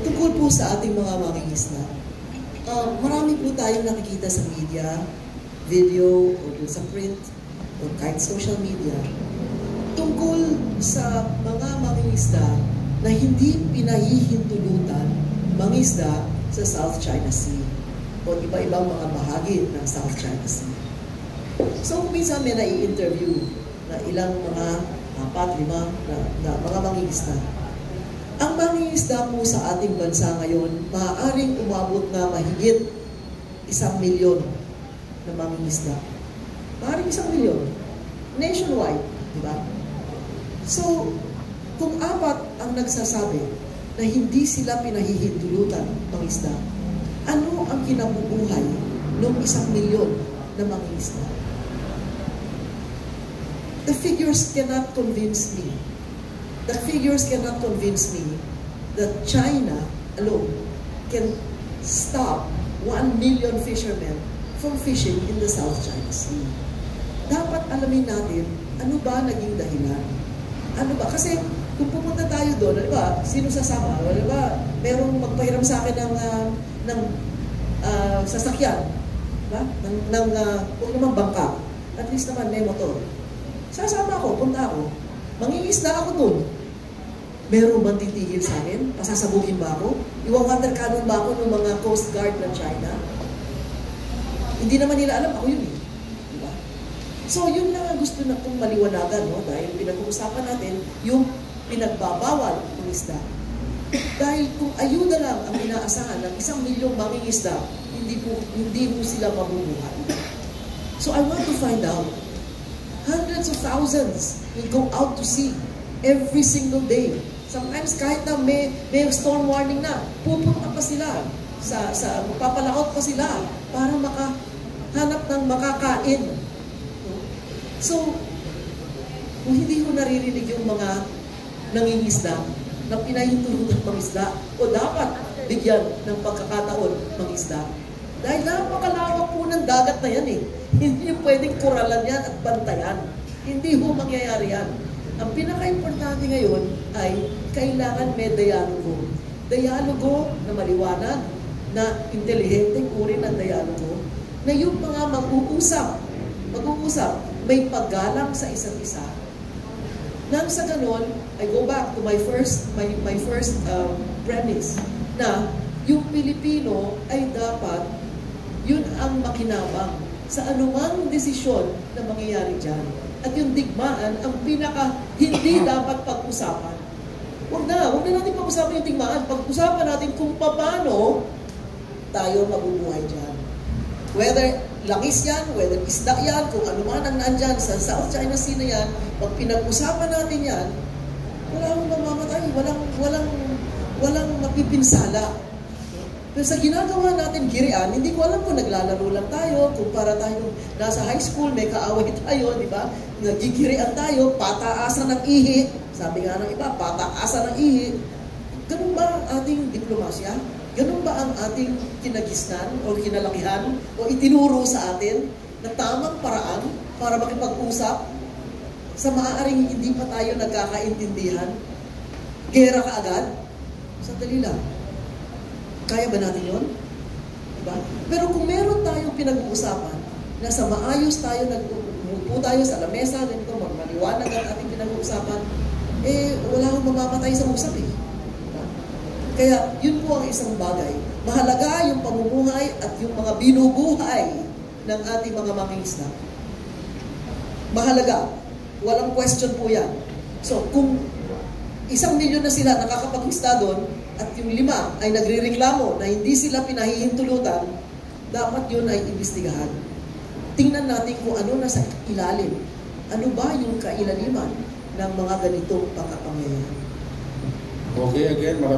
Tungkol po sa ating mga mangingisda, marami po tayong nakikita sa media, video, o sa print, o kahit social media, tungkol sa mga mangingisda na hindi pinahihintulutan mangisda sa South China Sea o iba-ibang mga bahagi ng South China Sea. So, minsan may nai-interview na ilang mga 4-5 na mga mangingisda. Ang mangingisda po sa ating bansa ngayon, maaaring umabot na mahigit 1 milyon na mangingisda. Maaaring 1 milyon. Nationwide, di ba? So, kung 4 ang nagsasabi na hindi sila pinahihintulutan mangisda, ano ang kinabubuhay ng 1 milyon na mangingisda? The figures cannot convince me. The figures cannot convince me that China alone can stop 1 million fishermen from fishing in the South China Sea. Dapat alamin natin, ano ba naging dahilan? Ano ba? Kasi kung pupunta tayo doon, ano ba, sino sasama? Ano ba, merong magpahiram sa akin ng sasakyan, ba? Huwag naman bangka. At least naman may motor. Sasama ako, punta ako. Mangingisda ako doon. Meron bang titigil sa akin? Pasasabugin ba ako? Iwa-water cannon ba ako ng mga Coast Guard ng China? Hindi naman nila alam, ako yun eh. Diba? So, yun lang ang gusto na kong maliwanagan, no? Dahil pinag-uusapan natin yung pinagbabawal ng isda. Dahil kung ayuda lang ang inaasahan ng 1 milyong mangingisda, hindi mo sila mabubuhay. So, I want to find out. Hundreds of thousands will go out to sea every single day. Sometimes kahit na may storm warning na, pupunta pa sila magpapalaot pa sila para makahanap ng makakain. So, kung hindi ko naririnig yung mga nangingisda na pinahintulutan mangisda o dapat bigyan ng pagkakataon mangisda. Dahil napakalawak po ng dagat na yan eh. Hindi yung pwedeng kuralan yan at bantayan. Hindi ho mangyayari yan. Ang pinaka-importante ngayon ay kailangan may dialogo. Dialogo na maliwanag, na intelihenteng uri ng dialogo, na yung mga mag-uusap, may paggalang sa isa't isa. Nang sa ganon, I go back to my first premise, na yung Pilipino ay dapat yun ang makinabang sa anumang desisyon na mangyayari dyan. At yung digmaan, ang hindi dapat pag-usapan. Huwag na natin pag-usapan yung digmaan. Pag-usapan natin kung paano tayo mabubuhay dyan. Whether langis yan, whether isda yan, kung ano man ang nandyan sa South China Sea na yan, pag pinag-usapan natin yan, walang mamamatay, walang mapipinsala. Pero sa ginagawa natin girian, hindi ko alam kung naglalaro lang tayo, kung para tayo nasa high school, may kaaway tayo, di ba? Nagigirian tayo, pataasan ng ihi. Sabi nga ng iba, pataasan ng ihi. Ganun ba ang ating diplomasya? Ganun ba ang ating kinagisnan o kinalakihan o itinuro sa atin na tamang paraan para makipag-usap sa maaaring hindi pa tayo nagkakaintindihan? Gera ka agad? Sandali lang. Kaya ba natin yun? Diba? Pero kung meron tayong pinag-uusapan, na sa maayos tayo, nagpupo tayo sa lamesa, ganito, magmaliwanag ang ating pinag-uusapan, wala akong mamamatay sa usap eh. Diba? Kaya yun po ang isang bagay. Mahalaga yung pamumuhay at yung mga binubuhay ng ating mga mangingisda. Mahalaga. Walang question po yan. So, kung 1 milyon na sila nakakapag-isda doon, at yung 5 ay nagre-reklamo na hindi sila pinahihintulutan, dapat yun ay imbestigahan. Tingnan natin kung ano nasa ilalim. Ano ba yung kailaliman ng mga ganitong pagkapangyayari? Okay, again, maraming